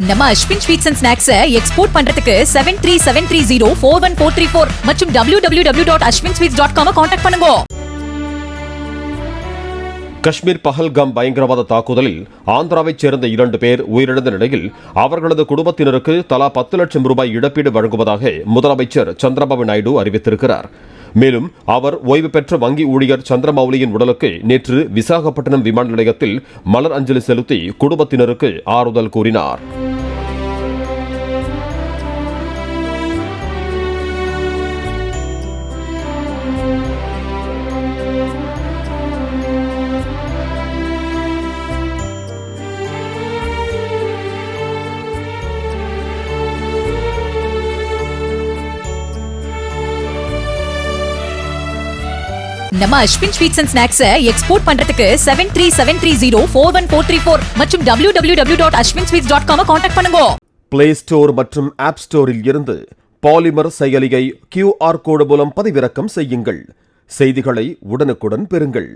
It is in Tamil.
நம்ம Ashwin sweets and snacks export பண்றதுக்கு 7373041434 மற்றும் www.ashwinsweets.com கான்டாக்ட் பண்ணுங்க. காஷ்மீர் பஹல்காம் பயங்கரவாத தாக்குதலில் ஆந்திராவைச் சேர்ந்த 2 பேர் உயிரிழந்த நிலையில் அவர்களது குடும்பத்தினருக்கு தலா 10 லட்சம் ரூபாய் இழப்பீடு வழங்குவதாக முதலமைச்சர் சந்திரபாபு நாயுடு அறிவித்திருக்கிறார். மேலும் அவர் ஓய்வு பெற்ற வங்கி ஊழியர் சந்திரமௌலியின் உடலுக்கு நேற்று விசாகப்பட்டினம் விமான நிலையத்தில் மலர் அஞ்சலி செலுத்தி குடும்பத்தினருக்கு ஆறுதல் கூறினார். நம்ம Ashwin sweets and snacks export பண்றதுக்கு 7373041434 மற்றும் www.ashwinsweets.com கான்டாக்ட் பண்ணுங்க. பிளே ஸ்டோர் மற்றும் ஆப் ஸ்டோரில் இருந்து பாலிமர் செயலியை QR கோடு மூலம் பதிவிறக்கம் செய்யுங்கள். செய்திகளை உடனுக்குடன் பெறுங்கள்.